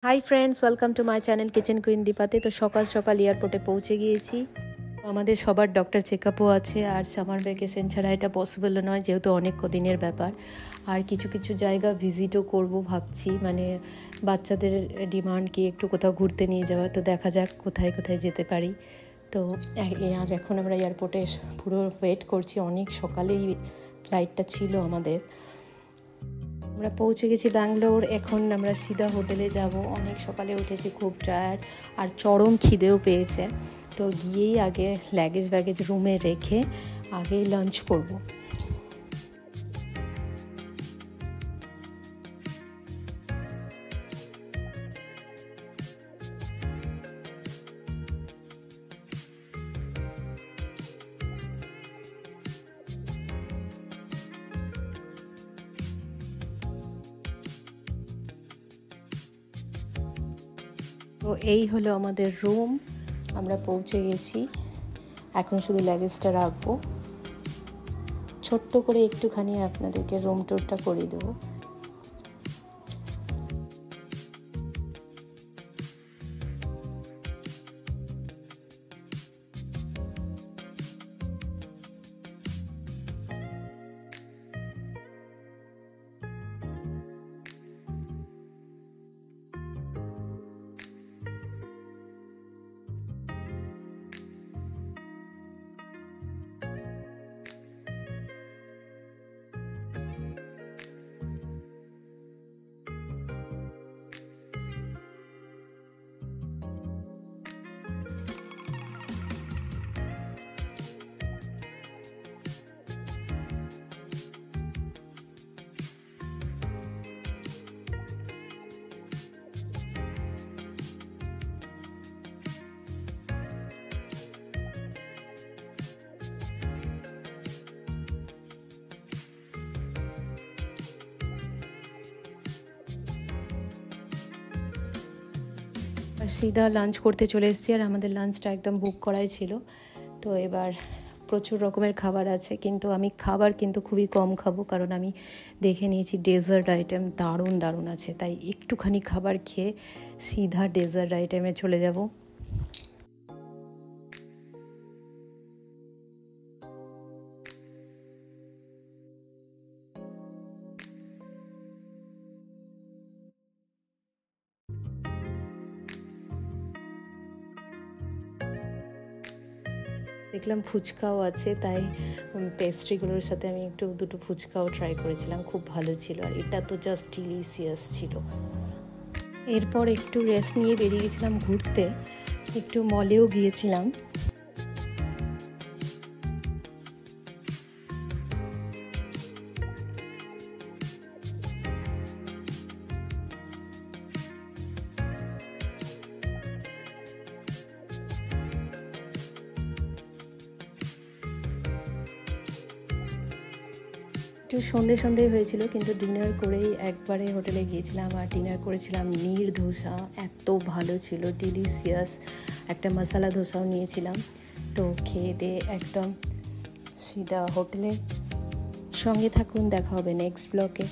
High friends, welcome to my channel kitchen queen দীপাতে। তো সকাল সকাল এয়ারপোর্টে পৌঁছে গিয়েছি। আমাদের সবার ডক্টর চেকআপও আছে, আর সামার ভ্যাকেশন ছাড়া এটা পসিবল নয়, যেহেতু অনেক কদিনের ব্যাপার। আর কিছু কিছু জায়গা ভিজিটও করব ভাবছি, মানে বাচ্চাদের ডিমান্ড কি একটু কোথাও ঘুরতে নিয়ে যাওয়া। তো দেখা যাক কোথায় কোথায় যেতে পারি। তো আজ এখন আমরা এয়ারপোর্টে পুরো ওয়েট করছি, অনেক সকালেই ফ্লাইটটা ছিল আমাদের। আমরা পৌঁছে গেছি ব্যাঙ্গালোর। এখন আমরা সিধা হোটেলে যাব। অনেক সকালে উঠেছি, খুব টায়ার্ড আর চরম খিদেও পেয়েছে। তো গিয়েই আগে লাগেজ রুমে রেখে আগেই লাঞ্চ করব। তো এই হলো আমাদের রুম, আমরা পৌঁছে গেছি। এখন শুধু লাগেজটা রাখবো। ছোট্ট করে একটুখানি আপনাদেরকে রুম ট্যুরটা করে দেবো। আর সিধা লাঞ্চ করতে চলে এসেছি, আর আমাদের লাঞ্চটা একদম বুক করাই ছিল। তো এবার প্রচুর রকমের খাবার আছে, কিন্তু আমি খাবার কিন্তু খুবই কম খাবো, কারণ আমি দেখে নিয়েছি ডেজার্ট আইটেম দারুণ দারুণ আছে। তাই একটুখানি খাবার খেয়ে সিধা ডেজার্ট আইটেমে চলে যাব। দেখলাম ফুচকাও আছে, তাই পেস্ট্রিগুলোর সাথে আমি দুটো ফুচকাও ট্রাই করেছিলাম, খুব ভালো ছিল। আর এটা তো জাস্ট ডিলিশিয়াস ছিল। এরপর একটু রেস্ট নিয়ে বেরিয়ে গেছিলাম ঘুরতে, একটু মলেও গিয়েছিলাম। একটু সন্ধে হয়েছিল, কিন্তু ডিনার করেই একবারে হোটেলে গিয়েছিলাম, আর ডিনার করেছিলাম নীর ধোসা। এত ভালো ছিল, ডিলিশিয়াস। একটা মশলা ধোসাও নিয়েছিলাম। তো খেয়ে দিয়ে একদম সিধা হোটেলে। সঙ্গে থাকুন, দেখা হবে নেক্সট ব্লগে।